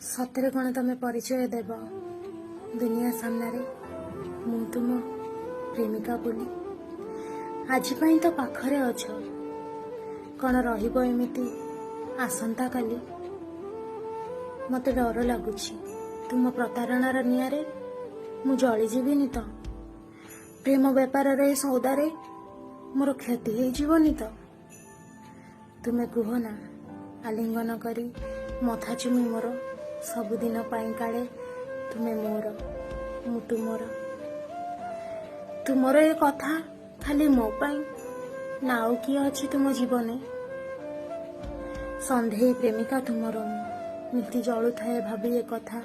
ସତରେ କ'ଣ ତମେ ପରିଚୟ ଦେବ ଦୁନିଆ ସାମ୍ନାରେ ମୁଁ ତୁମ ପ୍ରେମିକା ବୋଲି? ଆଜି ପାଇଁ ତ ପାଖରେ ଅଛ, କ'ଣ ରହିବ ଏମିତି ଆସନ୍ତାକାଲି? ମୋତେ ଡର ଲାଗୁଛି ତୁମ ପ୍ରତାରଣାର ନିଆଁରେ ମୁଁ ଜଳିଯିବିନି ତ? ପ୍ରେମ ବେପାରର ଏ ସୌଦାରେ ମୋର କ୍ଷତି ହେଇଯିବନି ତ? ତୁମେ କୁହ ନା, ଆଲିଙ୍ଗନ କରି ମଥା ଚୁମି ମୋର ସବୁଦିନ ପାଇଁ କାଳେ ତୁମେ ମୋର, ମୁଁ ତୁମର। ତୁମର ଏ କଥା ଖାଲି ମୋ ପାଇଁ ନା ଆଉ କିଏ ଅଛି ତୁମ ଜୀବନେ? ସନ୍ଦେହୀ ପ୍ରେମିକା ତୁମର ମୁଁ, ନୀତି ଜଳୁଥାଏ ଭାବି ଏ କଥା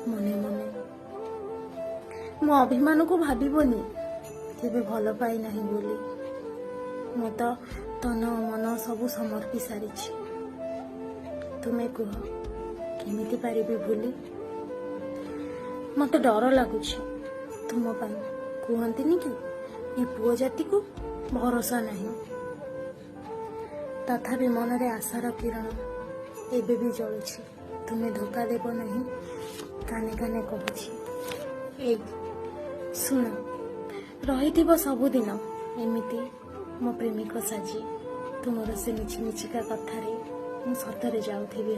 ମନେ ମନେ। ମୋ ଅଭିମାନକୁ ଭାବିବନି କେବେ ଭଲ ପାଇ ନାହିଁ ବୋଲି। ମୁଁ ତ ତନ ମନ ସବୁ ସମର୍ପି ସାରିଛି। ତୁମେ କୁହ କେମିତି ପାରିବି ଭୁଲି? ମୋତେ ଡର ଲାଗୁଛି ତୁମ ପାଇଁ। କୁହନ୍ତିନି କି ଏ ପୁଅ ଜାତିକୁ ଭରସା ନାହିଁ। ତଥାପି ମନରେ ଆଶାର କିରଣ ଏବେ ବି ଜଳୁଛି। ତୁମେ ଧୋକା ଦେବ ନାହିଁ, କାନେ କାନେ କହୁଛି। ଏଇ ଶୁଣ, ରହିଥିବ ସବୁଦିନ ଏମିତି ମୋ ପ୍ରେମିକ ସାଜି। ତୁମର ସେ ମିଛି ମିଛିକା କଥାରେ ମୁଁ ସତରେ ଯାଉଥିବି।